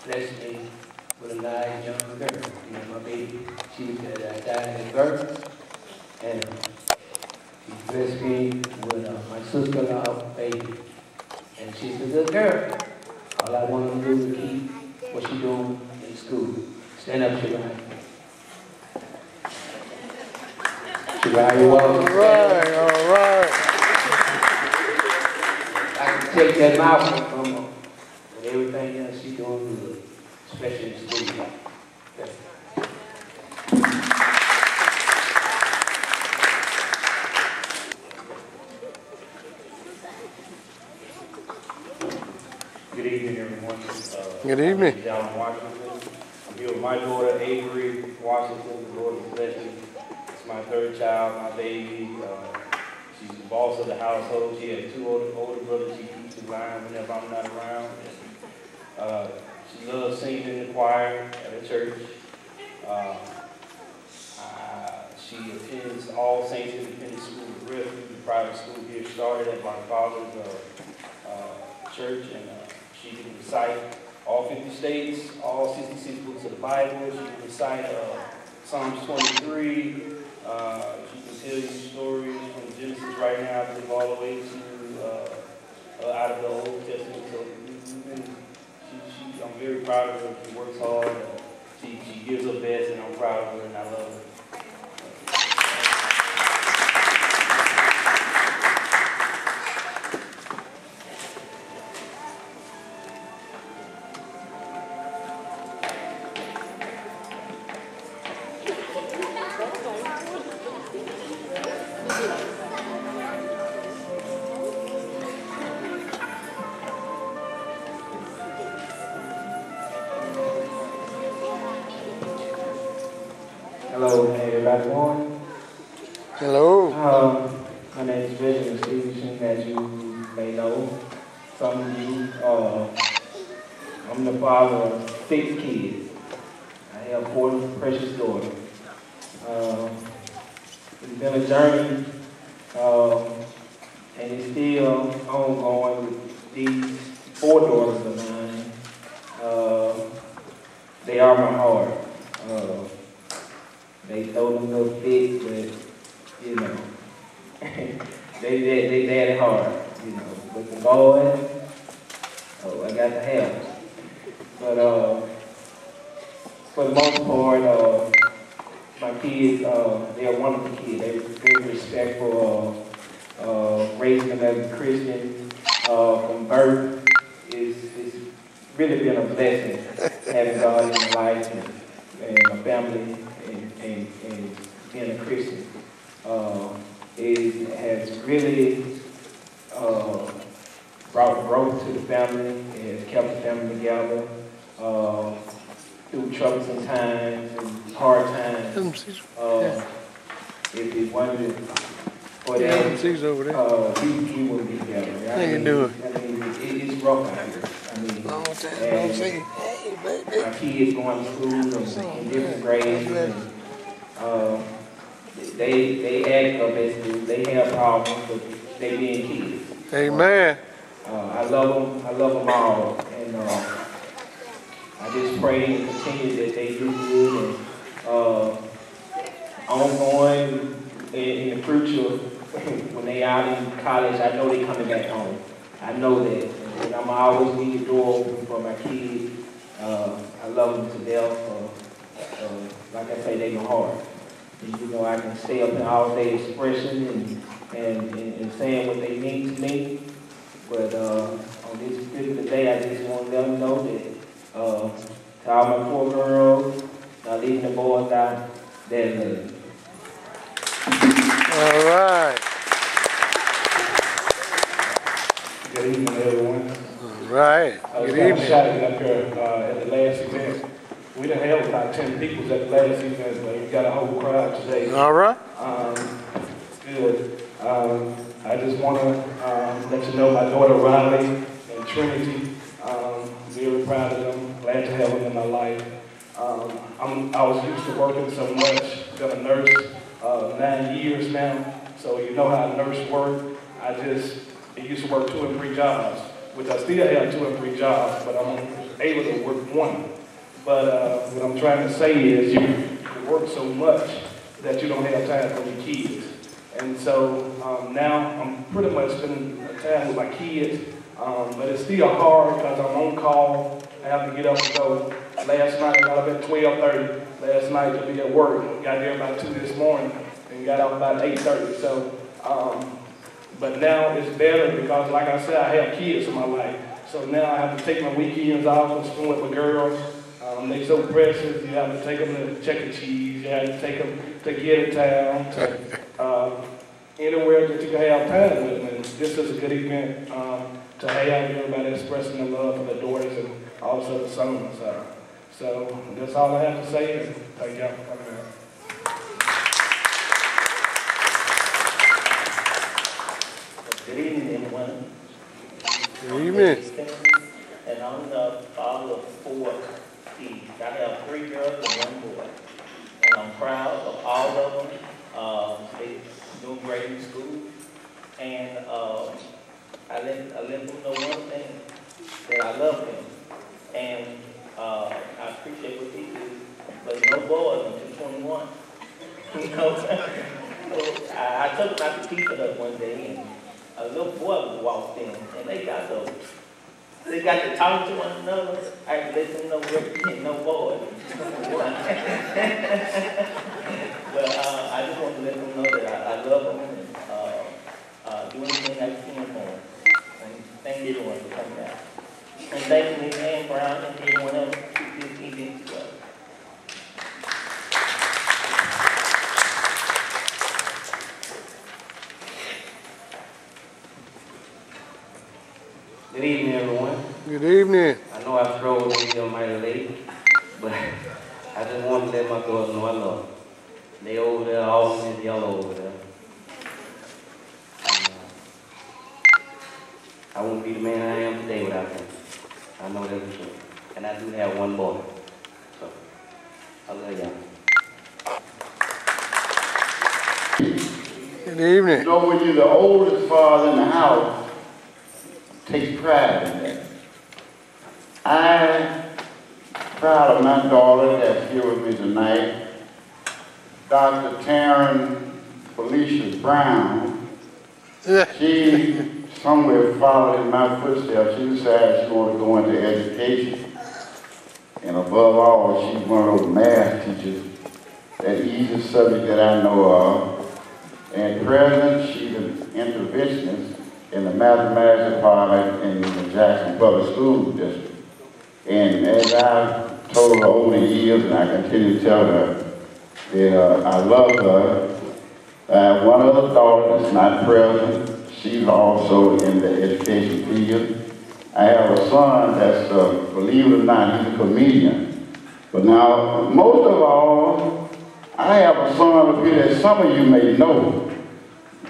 blessed me with a nice young girl. You know, my baby, she died at birth, and she blessed me with my sister-in-law baby, and she's a good girl. All I want to do is keep what she's doing in school. Stand up, Shirai. Shirai, you're welcome. All right, all right. I can take that mouth from her. But everything else she's doing good, especially in school. Okay. Good evening, everyone. Good evening. Down in Washington. I'm here with my daughter, Avery Washington. The Lord has blessed me. It's my third child, my baby. She's the boss of the household. She has two older brothers. She keeps in line whenever I'm not around. She loves singing in the choir at a church. She attends All Saints Independent School of Refuge, the private school here, started at my father's church, and she can recite all 50 states, all 66 books of the Bible. She can recite Psalms 23. She can tell you stories from Genesis right now, I believe, all the way to out of the Old Testament. So I'm very proud of her. She works hard. She gives her best, and I'm proud of her, and I love her. Hello, everybody doing? Hello. My name is Benjamin Stevenson, as you may know. Some of you, I'm the father of 6 kids. I have 4 precious daughters. It's been a journey, and it's still ongoing with these 4 daughters of mine. They are my heart. They throw them little fit, but, you know, they daddy hard, you know. But the boys, oh, I got the help. But for the most part, my kids, they are wonderful kids. They're very respectful. Raising them as a Christian from birth is really been a blessing, having God in my life and my family. And being a Christian has really brought growth to the family. It has kept the family together through troublesome times and hard times. If it wasn't for that, we wouldn't be together. How you doing? I mean, it's rough out here. I mean, Long time no see. Hey, baby. my kids going to school in different grades. And, they act up at school. They have problems, but they being kids. Amen. I love them all, and I just pray and continue that they do good and ongoing in the future. When they out in college, I know they coming back home. I know that, and I'm always leave the door open for my kids. I love them to death. Like I say, they my heart. And, you know, I can stay up in all day expressing and saying what they mean to me. But on this particular day, I just want to let them know that to all my 4 girls, not leaving the boys out, they're loved. All right. Good evening, everyone. All right. I was Good kind of evening. excited up here at the last event. We done held about 10 people at the last event, but we got a whole crowd today. All right. It's good. I just want to let you know my daughter Riley and Trinity. Very proud of them. Glad to have them in my life. I was used to working so much. Been a nurse 9 years now, so you know how a nurse works. I used to work 2 and 3 jobs, which I still have 2 and 3 jobs, but I'm able to work one. But what I'm trying to say is you work so much that you don't have time for your kids. And so now I'm pretty much spending time with my kids, but it's still hard because I'm on call. I have to get up and go. Last night I got up at 12:30. Last night to be at work. Got there about 2 this morning and got out about 8:30. So, but now it's better because, like I said, I have kids in my life. So now I have to take my weekends off and spend with my girls. They're so precious. You have to take them to Chuck E. Cheese. You have to take them to Get in Town, to anywhere that you can have time with them. And this is a good event to have everybody expressing their love for their daughters and also the sons. So that's all I have to say. And thank y'all for coming out. Good evening, everyone. Good evening. And I'm the father of 4 kids. I have 3 girls and 1 boy. And I'm proud of all of them. They doing great in school. And I let them know one thing, that I love them. And I appreciate what they do. But no boys until 21. You know, so I took them out to Pizza Hut one day, and a little boy walked in, and they got to talk to one another. I had to let them know we're no boys. But I just want to let them know that I love them and do anything I can for them. And thank everyone for coming out. And thank you, Ms. Ann Brown, and everyone else who did this event as well. Good evening, everyone. Good evening. I know I strolled in here mighty late, but I just wanted to let my daughters know I love them. They over there, all in the yellow over there. And, I wouldn't be the man I am today without them. I know that's the truth. And I do have 1 boy. So, I love y'all. Good evening. You know, when you're the oldest father in the house, take pride in that. I'm proud of my daughter that's here with me tonight, Dr. Taryn Felicia Brown. She somewhere followed in my footsteps. She decided she wanted to go into education. And above all, she's one of those math teachers, that easy subject that I know of. And present, she's an interventionist in the mathematics department in the Jackson Public School District. And as I told her over the years, and I continue to tell her, that I love her. I have one other daughter that's not present. She's also in the education field. I have a son that's, believe it or not, he's a comedian. But now, most of all, I have a son up here that some of you may know.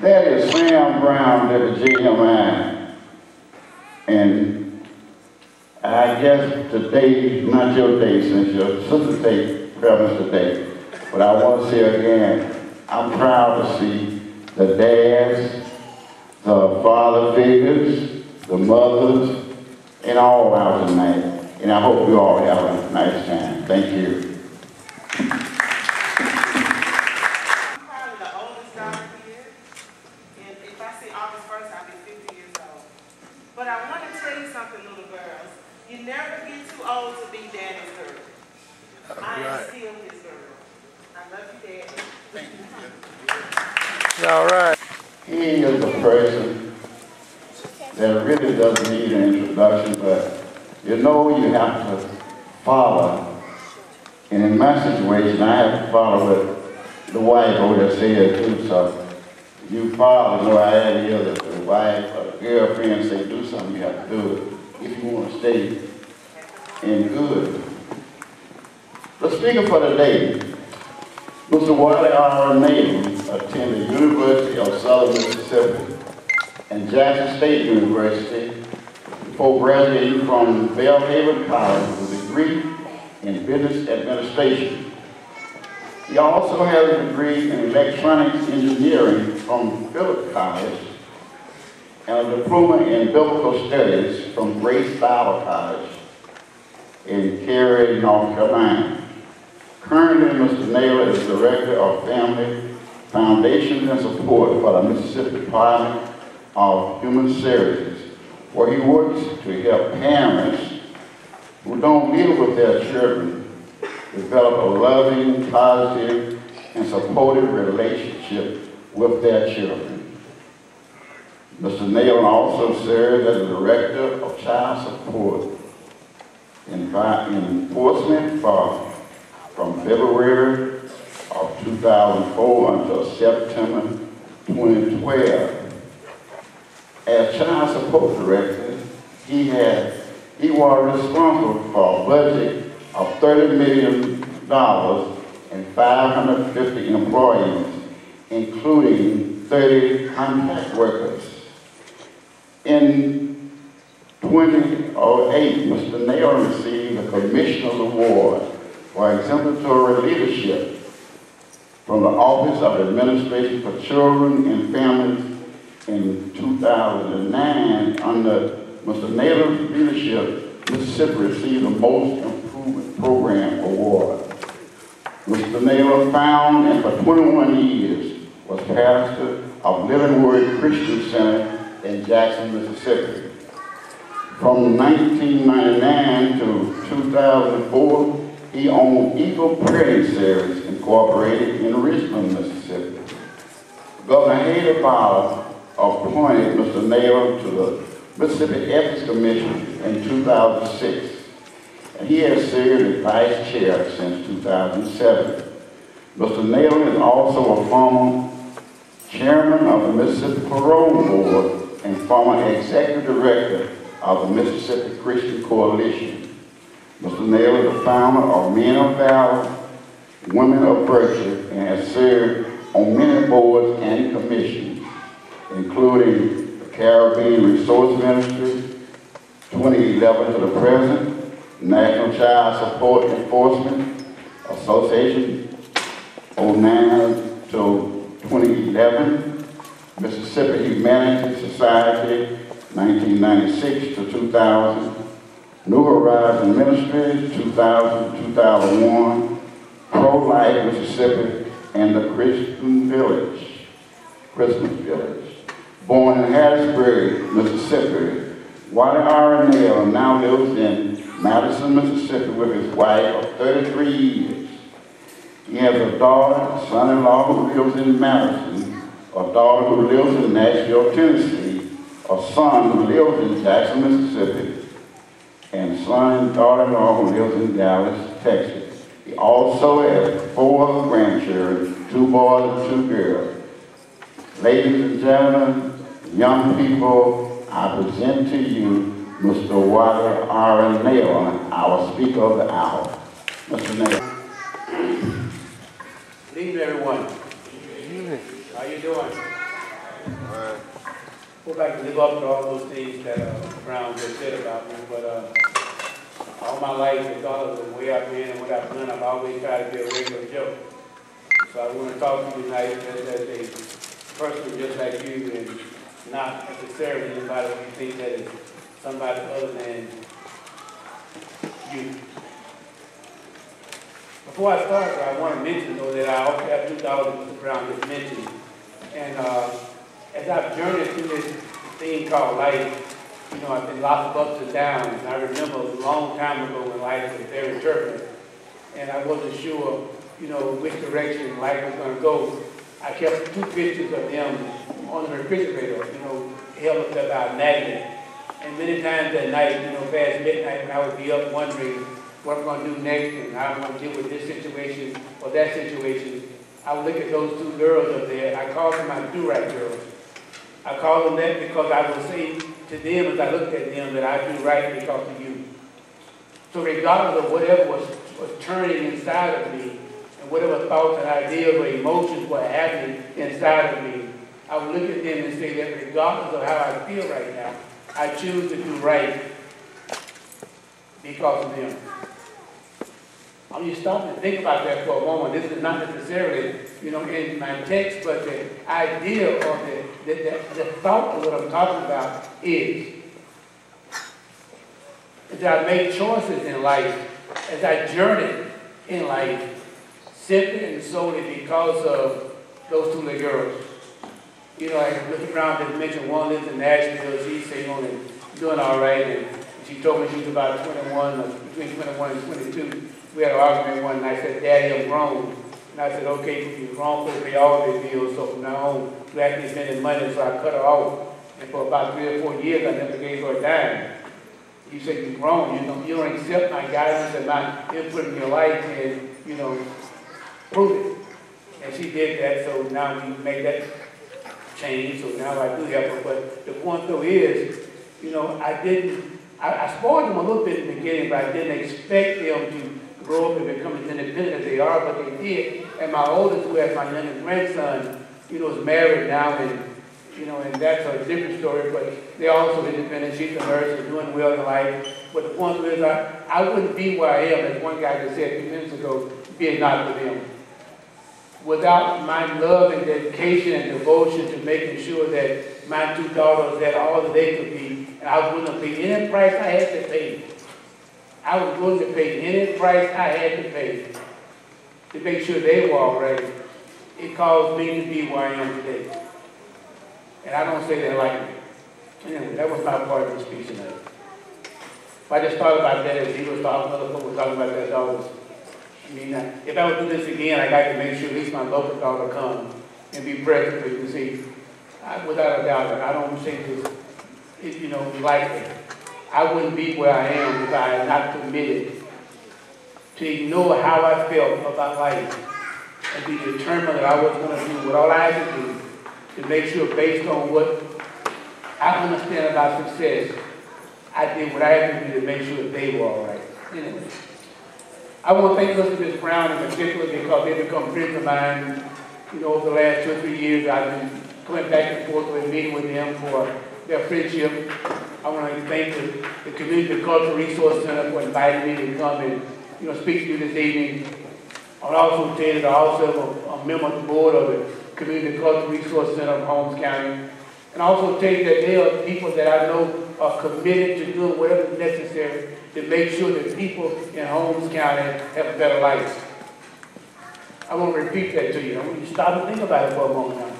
That is Sam Brown at the JMI. And I guess today, not your day, since your sister's day, preference today. But I want to say again, I'm proud to see the dads, the father figures, the mothers, and all out tonight. And I hope you all have a nice time. Thank you. But I want to tell you something, little girls. You never get too old to be daddy's girl. I am still his girl. I love you, Daddy. All right. He is a person that really doesn't need an introduction, but you know you have to follow. And in my situation, I have to follow what the wife over there said too. So you follow, know I had here that the wife or the girlfriend say do something, you have to do it if you want to stay in good. The speaker for the day, Mr. Wiley R. Naden, attended the University of Southern Mississippi and Jackson State University before graduating from Belhaven College with a degree in business administration. He also has a degree in electronics engineering from Phillips College and a diploma in biblical studies from Grace Bible College. in Cary, North Carolina. Currently, Mr. Naylor is Director of Family Foundations and Support for the Mississippi Department of Human Services, where he works to help parents who don't live with their children develop a loving, positive, and supportive relationship with their children. Mr. Naylor also serves as the Director of Child Support Enforcement from February of 2004 until September 2012. As Child Support Director, he was responsible for a budget of $30 million and 550 employees, including 30 contract workers. In 2008, Mr. Naylor received a Commissioner's Award for exemplary leadership from the Office of Administration for Children and Families. In 2009, under Mr. Naylor's leadership, Mississippi received the Most Improvement Program Award. Mr. Naylor founded and for 21 years was pastor of Living Word Christian Center in Jackson, Mississippi. From 1999 to 2004, he owned Eagle Printing Series Incorporated in Richmond, Mississippi. Governor Haley Bowler appointed Mr. Naylor to the Mississippi Ethics Commission in 2006, and he has served as Vice Chair since 2007. Mr. Naylor is also a former Chairman of the Mississippi Parole Board and former Executive Director of the Mississippi Christian Coalition. Mr. Naylor is the founder of Men of Valor, Women of Virtue, and has served on many boards and commissions, including the Caribbean Resource Ministry, 2011 to the present, National Child Support Enforcement Association, 09 to 2011, Mississippi Humanities Society, 1996 to 2000, New Horizon Ministries, 2000-2001, Pro-Life Mississippi, and the Christmas Village. Born in Harrisburg, Mississippi, Wally R. Naylor now lives in Madison, Mississippi with his wife of 33 years. He has a daughter, a son-in-law who lives in Madison, a daughter who lives in Nashville, Tennessee, a son who lives in Jackson, Mississippi, and son and daughter-in-law who lives in Dallas, Texas. He also has 4 other grandchildren, 2 boys and 2 girls. Ladies and gentlemen, young people, I present to you Mr. Wally R. Naylor, our Speaker of the Hour. Mr. Naylor. Good evening, everyone. How you doing? Hope I can live up to all those things that Brown just said about me, but all my life, because of the way I've been and what I've done, I've always tried to be a regular joke. So I want to talk to you tonight just as a person just like you, and not necessarily anybody who think that is somebody other than you. Before I start, I want to mention, though, that I also have 2 daughters Mr. Brown just mentioned. And as I've journeyed through this thing called life, you know, I've been lots of ups and downs. I remember a long time ago when life was very turbulent, and I wasn't sure, you know, which direction life was going to go. I kept 2 pictures of them on the refrigerator, you know, held up by a magnet. And many times at night, you know, past midnight, when I would be up wondering what I'm going to do next and how I'm going to deal with this situation or that situation, I would look at those 2 girls up there. I called them my do-right girls. I call them that because I will say to them as I looked at them that I do right because of you. So regardless of whatever was turning inside of me, and whatever thoughts and ideas or emotions were happening inside of me, I would look at them and say that regardless of how I feel right now, I choose to do right because of them. I want you to stop and think about that for a moment. This is not necessarily, you know, in my text, but the idea or the thought of what I'm talking about is as I make choices in life, as I journey in life, simply and solely because of those two little girls. You know, like Mr. Brown just mentioned, one lives in Nashville, she's single and doing all right, and she told me she was about 21, or between 21 and 22. We had an argument one night, I said, Daddy, I'm grown. And I said, okay, if you're grown, to pay all the bills, so from now on, we actually spending money, so I cut her off. And for about 3 or 4 years, I never gave her a dime. You said you're grown, you don't accept my guidance and my input in your life, and, you know, prove it. And she did that, so now we made that change, so now I do help her. But the point though is, you know, I spoiled them a little bit in the beginning, but I didn't expect them to grow up and become as independent as they are, but they did. And my oldest, who has my youngest grandson, you know, is married now, and you know, and that's a different story, but they're also independent. She's a nurse and doing well in life. But the point is, I wouldn't be where I am, as one guy just said a few minutes ago, be it not for them. Without my love and dedication and devotion to making sure that my two daughters had all that they could be, and I was willing to pay any price I had to pay. I was willing to pay any price I had to pay to make sure they were all right. It caused me to be where I am today. And I don't say that lightly. Anyway, that was not part of the speech tonight. I just thought about that as he was talking, other people were talking about their daughters. I mean, if I would do this again, I'd like to make sure at least my local daughter come and be present, so you can see, without a doubt, I don't think it's, you know, likely. I wouldn't be where I am if I had not committed to ignore how I felt about life and be determined that I was going to do what all I had to do to make sure, based on what I understand about success, I did what I had to do to make sure that they were all right. Anyway, I want to thank Ms. Brown in particular because they've become friends of mine. You know, over the last 2 or 3 years, I've been going back and forth with meeting with them for their friendship. I want to thank the Community Cultural Resource Center for inviting me to come and, you know, speak to you this evening. I would also tell you that I also am a member of the board of the Community Cultural Resource Center of Holmes County. And also tell you that they are people that I know are committed to doing whatever is necessary to make sure that people in Holmes County have a better life. I want to repeat that to you. I want you to stop and think about it for a moment now.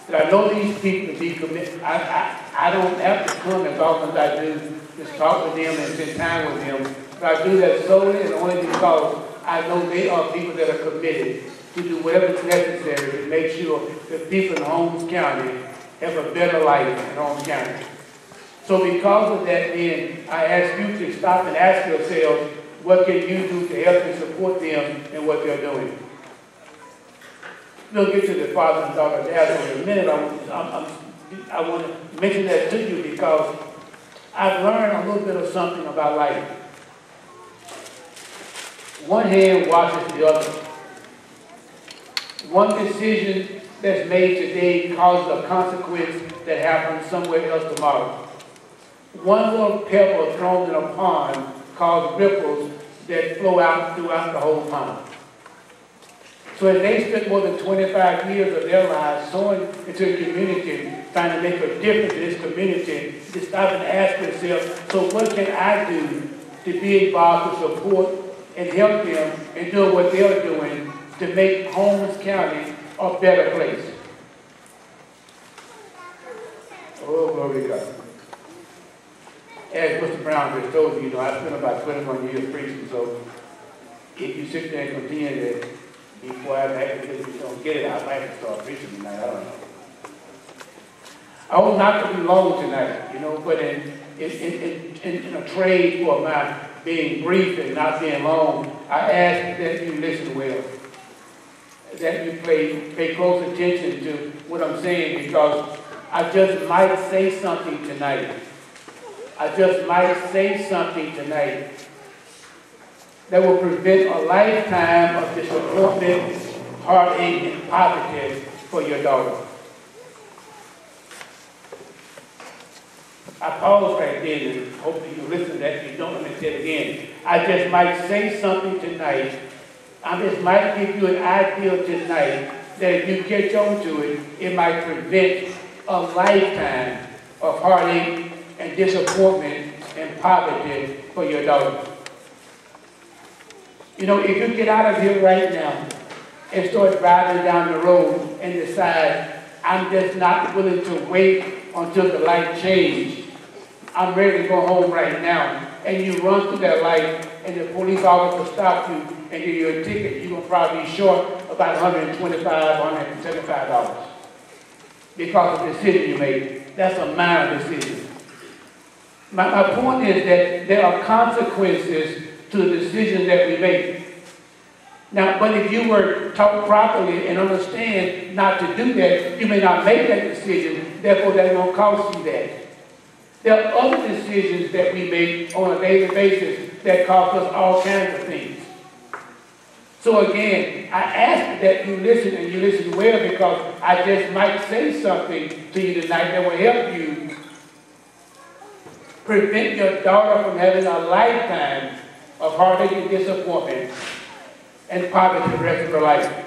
That I know these people to be committed. I don't have to come as often as I do, just talk with them and spend time with them. But I do that solely and only because I know they are people that are committed to do whatever is necessary to make sure that people in Holmes County have a better life in Holmes County. So because of that, then, I ask you to stop and ask yourselves, what can you do to help and support them in what they're doing? We'll get to the father and daughter Dazzle in a minute. I want to mention that to you because I've learned a little bit of something about life. One hand washes the other. One decision that's made today causes a consequence that happens somewhere else tomorrow. One little pebble thrown in a pond causes ripples that flow out throughout the whole pond. So if they spent more than 25 years of their lives sowing into a community, trying to make a difference in this community, to stop and ask themselves, so what can I do to be involved to support and help them in doing what they're doing to make Holmes County a better place? Oh, glory to God. As Mr. Brown just told you, I spent about 21 years preaching, so if you sit there and continue to be quiet, if you don't get it, I might have to start preaching tonight, I don't know. I hope not to be long tonight, but in a trade for my being brief and not being long, I ask that you listen well, that you pay close attention to what I'm saying, because I just might say something tonight. I just might say something tonight that will prevent a lifetime of disappointment, heartache, and poverty for your daughter. I pause right there and hope that you listen to that. If you don't, let me say it again. I just might say something tonight. I just might give you an idea tonight that if you catch on to it, it might prevent a lifetime of heartache and disappointment and poverty for your daughter. You know, if you get out of here right now and start driving down the road and decide, I'm just not willing to wait until the light change, I'm ready to go home right now, and you run through that light and the police officer stop you and give you a ticket, you're going to probably be short about $125, $175 because of the decision you made. That's a minor decision. My point is that there are consequences to the decisions that we make. Now, but if you were taught properly and understand not to do that, you may not make that decision, therefore that won't cost you that. There are other decisions that we make on a daily basis that cost us all kinds of things. So again, I ask that you listen, and you listen well, because I just might say something to you tonight that will help you prevent your daughter from having a lifetime of heartache and disappointment and poverty the rest of her life.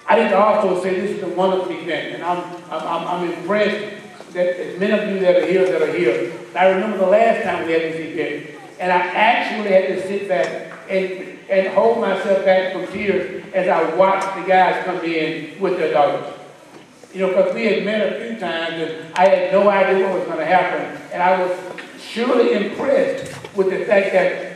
I need to also say this is a wonderful event, and I'm impressed that as many of you that are here. I remember the last time we had this event, and I actually had to sit back and hold myself back from tears as I watched the guys come in with their daughters. You know, because we had met a few times, and I had no idea what was going to happen, and I was surely impressed with the fact that